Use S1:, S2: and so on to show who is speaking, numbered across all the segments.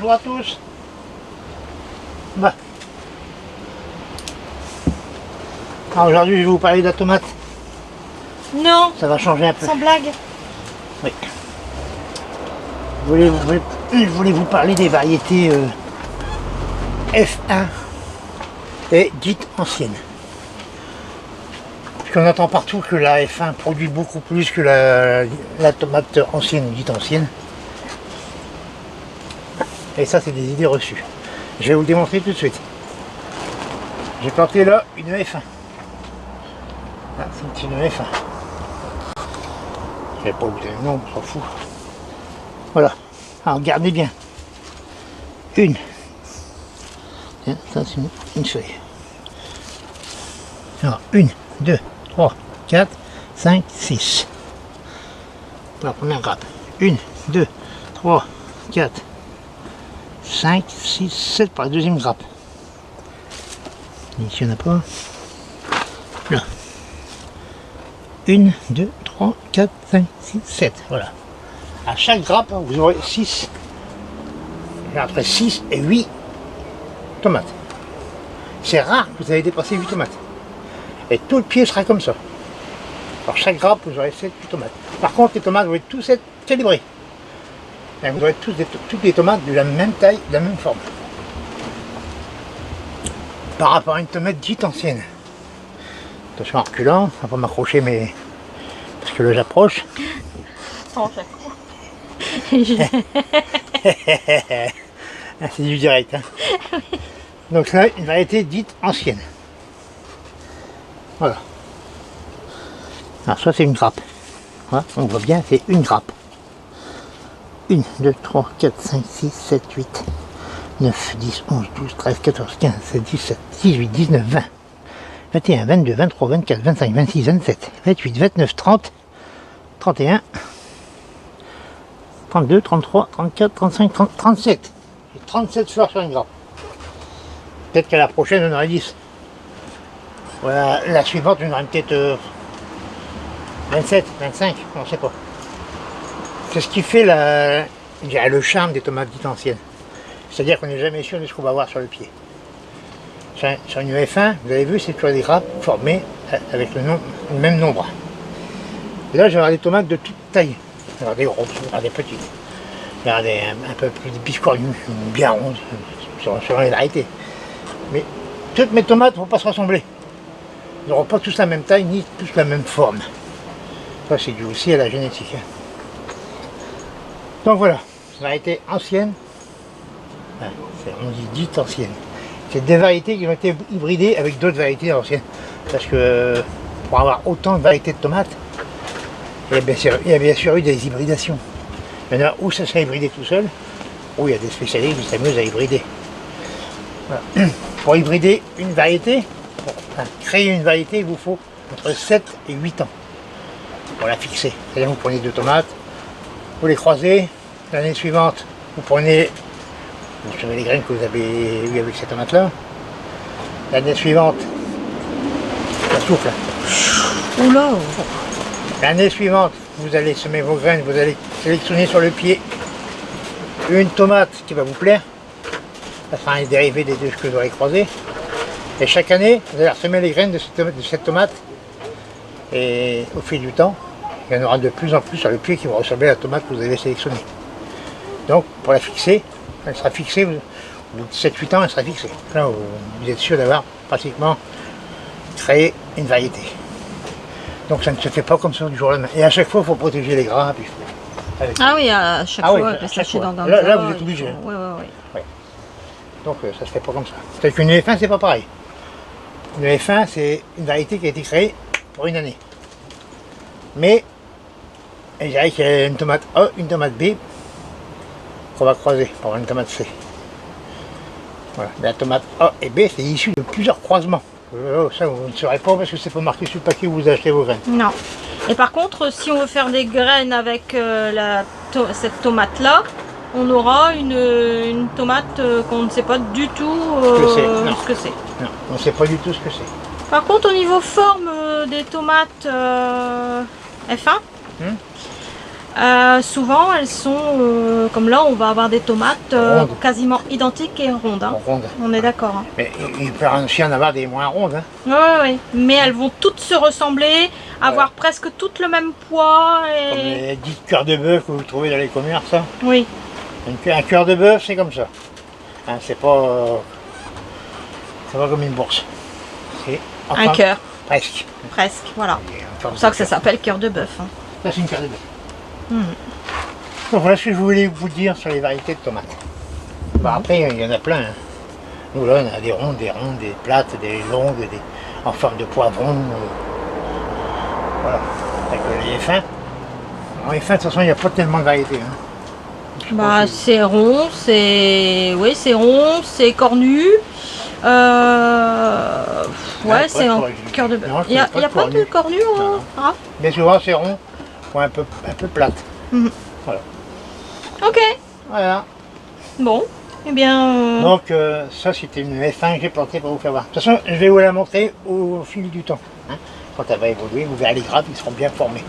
S1: bonjour à tous. Bah. Alors aujourd'hui je vais vous parler de la tomate.
S2: Non,
S1: Ça va changer un peu.
S2: sans blague.
S1: Oui. Je voulais vous parler des variétés F1 et dites anciennes. Parce qu'on entend partout que la F1 produit beaucoup plus que la tomate ancienne ou dite ancienne. Et ça, c'est des idées reçues. Je vais vous le démontrer tout de suite. J'ai planté là une F1. Ah, c'est une F1. Je vais pas vous dire le nom, on s'en fout. Voilà. Alors regardez bien. Une. Tiens, ça c'est une feuille. Alors, 1, 2, 3, 4, 5, 6. Pour la première grappe. 1, 2, 3, 4, 5, 6, 7 pour la deuxième grappe. Ici il n'y en a pas. Là. 1, 2, 3, 4, 5, 6, 7. Voilà. À chaque grappe, vous aurez 6. Entre 6 et 8 tomates. C'est rare que vous avez dépassé 8 tomates. Et tout le pied sera comme ça. Alors chaque grappe, vous aurez 7 tomates. Par contre, les tomates vont être tous être calibrées. Et vous aurez toutes les tomates de la même taille, de la même forme. Par rapport à une tomate dite ancienne. Attention en reculant, on va pas m'accrocher, mais parce que là j'approche.
S2: Sans chaque fois.
S1: C'est du direct. Hein. Donc là, une variété dite ancienne. Voilà. Alors ça c'est une grappe. Voilà, on voit bien, c'est une grappe. 1, 2, 3, 4, 5, 6, 7, 8, 9, 10, 11, 12, 13, 14, 15, 16, 17, 18, 19, 20, 21, 22, 23, 24, 25, 26, 27, 28, 29, 30, 31, 32, 33, 34, 35, 30, 37. J'ai 37 fleurs sur une grappe. Peut-être qu'à la prochaine on aurait 10. Voilà, la suivante on aurait peut-être 27, 25, on ne sait pas. C'est ce qui fait le charme des tomates dites anciennes. C'est-à-dire qu'on n'est jamais sûr de ce qu'on va avoir sur le pied. Sur une F1, vous avez vu, c'est toujours des grappes formées avec le même nombre. Et là, je vais avoir des tomates de toute taille. Il y avoir des grosses, il y avoir des petites. Il y avoir un peu plus des biscornues, bien rondes, selon les variétés. Mais toutes mes tomates ne vont pas se ressembler. Ils n'auront pas tous la même taille, ni tous la même forme. Ça, c'est dû aussi à la génétique. Hein. Donc voilà, variété ancienne, on dit dite ancienne. C'est des variétés qui ont été hybridées avec d'autres variétés anciennes. Parce que pour avoir autant de variétés de tomates, il y a bien sûr eu des hybridations. Il y en a où ça s'est hybridé tout seul, où il y a des spécialistes qui s'amusent à hybrider. Voilà. Pour hybrider une variété, créer une variété, il vous faut entre 7 et 8 ans pour la fixer. C'est-à-dire vous prenez 2 tomates, vous les croisez, l'année suivante, vous semez les graines que vous avez eues avec ces tomates-là. L'année suivante, ça souffle.
S2: Oula.
S1: L'année suivante, vous allez semer vos graines, vous allez sélectionner sur le pied une tomate qui va vous plaire. Ça sera un dérivé des deux que vous aurez croisés. Et chaque année, vous allez semer les graines de cette tomate. Et au fil du temps, il y en aura de plus en plus sur le pied qui vont ressembler à la tomate que vous avez sélectionnée. Donc, pour la fixer, elle sera fixée, au bout de 7-8 ans, elle sera fixée. Là, vous êtes sûr d'avoir pratiquement créé une variété. Donc, ça ne se fait pas comme ça du jour au lendemain. Et à chaque fois, il faut protéger les grappes.
S2: Ah oui, à chaque fois, elle peut sécher dans un
S1: là, vous êtes obligé.
S2: Oui.
S1: Donc, ça ne se fait pas comme ça. C'est qu'une F1, c'est pas pareil. Une F1, c'est une variété qui a été créée pour une année. Mais, je dirais qu'il y a une tomate A, une tomate B, qu'on va croiser pour avoir une tomate C. Voilà. La tomate A et B, c'est issu de plusieurs croisements. Ça, vous ne saurez pas parce que c'est pas marqué sur le paquet où vous achetez vos graines.
S2: Non. Et par contre, si on veut faire des graines avec cette tomate-là, on aura une tomate qu'on ne sait pas du tout ce que c'est.
S1: Non, on ne sait pas du tout ce que c'est.
S2: Par contre, au niveau forme des tomates F1, Souvent, elles sont, comme là, on va avoir des tomates
S1: Rondes.
S2: quasiment identiques et rondes. Hein.
S1: Rondes.
S2: On est d'accord. Hein.
S1: Mais il peut aussi en avoir des moins rondes. Hein.
S2: Oui, mais elles vont toutes se ressembler, avoir presque toutes le même poids. Et...
S1: Comme les 10 cœurs de bœuf que vous trouvez dans les commerces. Hein.
S2: Oui.
S1: Un cœur de bœuf, c'est comme ça. Hein, c'est pas comme une bourse. C'est
S2: Un cœur.
S1: Presque.
S2: Presque, voilà. C'est pour ça que ça s'appelle cœur de bœuf. Hein.
S1: Ça, c'est une cœur de bœuf. Donc voilà ce que je voulais vous dire sur les variétés de tomates. Bah, après, il y en a plein. Hein. Nous là, on a des rondes, des plates, des longues, en forme de poivron. Voilà. Avec les fins. Alors, les fins, de toute façon, il n'y a pas tellement de variétés. Hein.
S2: Bah, c'est rond, c'est. Oui, c'est rond, c'est cornu. Ouais, c'est un cœur de bœuf. Il n'y a pas de cornu en rap.
S1: Bien souvent, c'est rond ou un peu plate. Voilà.
S2: Ok.
S1: Voilà.
S2: Bon, eh bien...
S1: Donc, ça, c'était une F1 que j'ai plantée pour vous faire voir. De toute façon, je vais vous la montrer au fil du temps. Hein. Quand elle va évoluer, vous verrez les grappes, ils seront bien formés.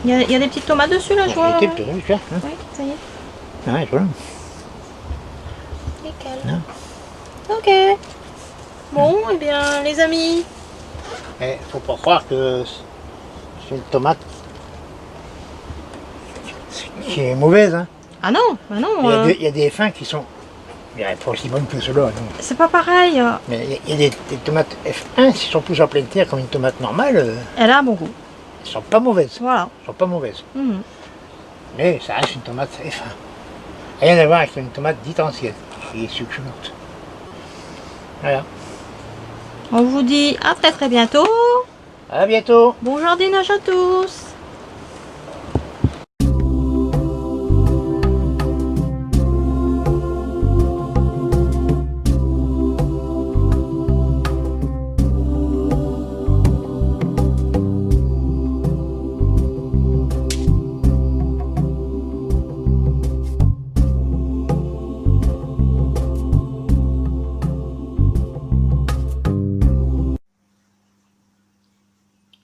S2: Il y a des petites tomates dessus, là, je vois.
S1: Hein.
S2: Oui, ça y est.
S1: Ouais, voilà.
S2: Nickel. Ok. Bon, eh bien, les amis.
S1: Mais faut pas croire que c'est une tomate qui est mauvaise. Hein.
S2: Ah non, bah non.
S1: Il y a des fins qui sont pas aussi bonnes que ceux-là.
S2: C'est pas pareil.
S1: Mais il y a des tomates F1 qui sont plus en pleine terre comme une tomate normale.
S2: Elle a un bon goût.
S1: Elles sont pas mauvaises.
S2: Voilà.
S1: Elles sont pas mauvaises. Mais ça reste une tomate F1. Rien à voir avec une tomate dite ancienne, qui est succulente. Voilà.
S2: On vous dit à très très bientôt.
S1: À bientôt.
S2: Bon jardinage à tous.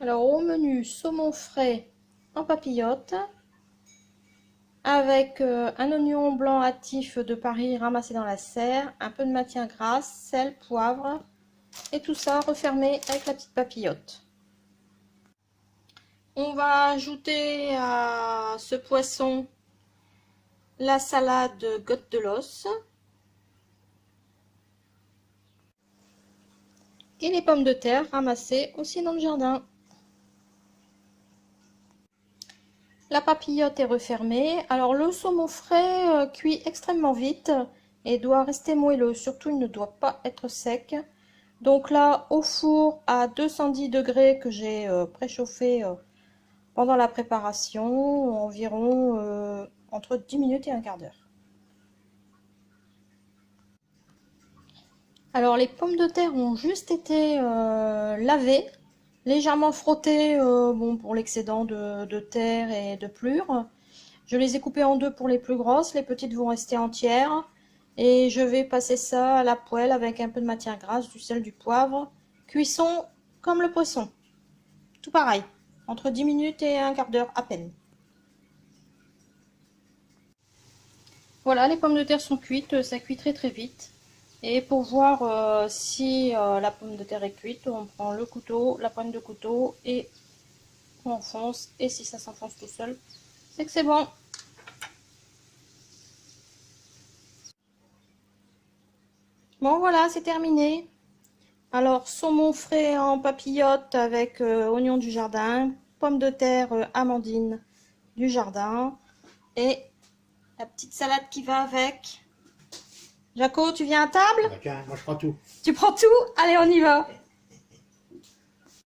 S2: Alors au menu, saumon frais en papillote avec un oignon blanc hâtif de Paris ramassé dans la serre, un peu de matière grasse, sel, poivre et tout ça refermé avec la petite papillote. On va ajouter à ce poisson la salade Goutte de l'os et les pommes de terre ramassées aussi dans le jardin. La papillote est refermée. Alors le saumon frais cuit extrêmement vite et doit rester moelleux. Surtout, il ne doit pas être sec. Donc là, au four à 210 degrés que j'ai préchauffé pendant la préparation, environ entre 10 minutes et un quart d'heure. Alors les pommes de terre ont juste été lavées. Légèrement frottées bon, pour l'excédent de terre et de pelure. Je les ai coupées en deux pour les plus grosses, les petites vont rester entières. Et je vais passer ça à la poêle avec un peu de matière grasse, du sel, du poivre. Cuisson comme le poisson. Tout pareil, entre 10 minutes et un quart d'heure à peine. Voilà, les pommes de terre sont cuites, ça cuit très très vite. Et pour voir si la pomme de terre est cuite, on prend le couteau, la pointe de couteau et on enfonce. Et si ça s'enfonce tout seul, c'est que c'est bon. Bon voilà, c'est terminé. Alors saumon frais en papillote avec oignon du jardin, pommes de terre amandine du jardin et la petite salade qui va avec. Jaco, tu viens à table?
S1: Tiens, moi je prends tout.
S2: Tu prends tout? Allez, on y va.